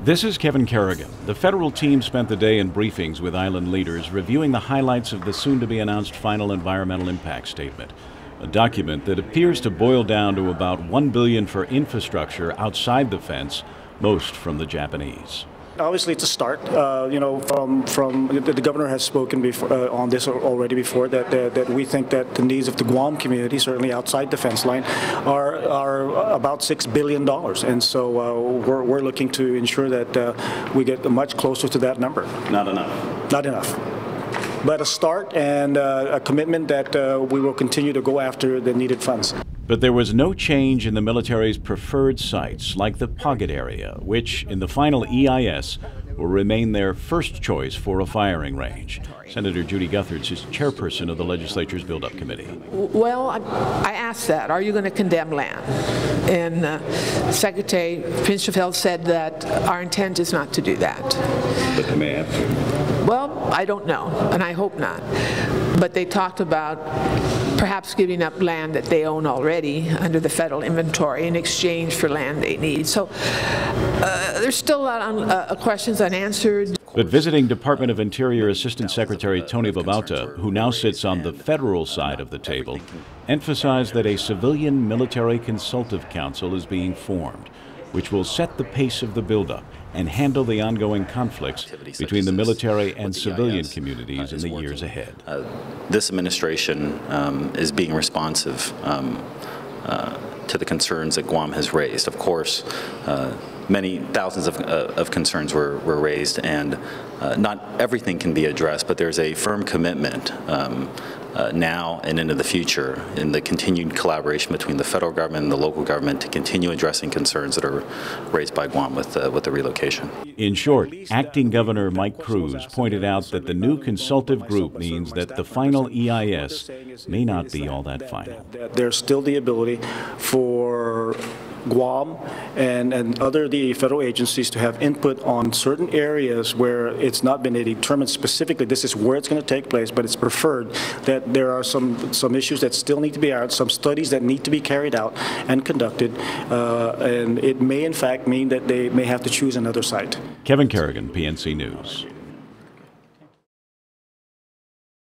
This is Kevin Kerrigan. The federal team spent the day in briefings with island leaders reviewing the highlights of the soon-to-be-announced final environmental impact statement, a document that appears to boil down to about $1 billion for infrastructure outside the fence, most from the Japanese. Obviously, it's a start. From the governor has spoken before, on this already before that we think that the needs of the Guam community, certainly outside the fence line, are about $6 billion, and so we're looking to ensure that we get much closer to that number. Not enough. Not enough. But a start and a commitment that we will continue to go after the needed funds. But there was no change in the military's preferred sites, like the Pocket area, which, in the final EIS, will remain their first choice for a firing range. Senator Judy Gutherts is chairperson of the legislature's build-up committee. Well, I asked that. Are you going to condemn land? And Secretary Pinchfeld said that our intent is not to do that. But they may have to. Well, I don't know, and I hope not. But they talked about perhaps giving up land that they own already under the federal inventory in exchange for land they need. So there's still a lot of questions unanswered. But visiting Department of Interior Assistant Secretary Tony Babauta, who now sits on the federal side of the table, emphasized that a civilian military consultative council is being formed, which will set the pace of the buildup and handle the ongoing conflicts between the military and civilian communities in the years ahead. This administration is being responsive to the concerns that Guam has raised. Of course, many thousands of concerns were raised, and not everything can be addressed, but there's a firm commitment now and into the future in the continued collaboration between the federal government and the local government to continue addressing concerns that are raised by Guam with the relocation. In short, Acting Governor Mike Cruz pointed out that the new consultative group means that the final EIS may not be all that final. There's still the ability for Guam and the federal agencies to have input on certain areas where it's not been determined specifically this is where it's going to take place, but it's preferred that there are some issues that still need to be aired, some studies that need to be carried out and conducted, and it may in fact mean that they may have to choose another site. Kevin Kerrigan, PNC News.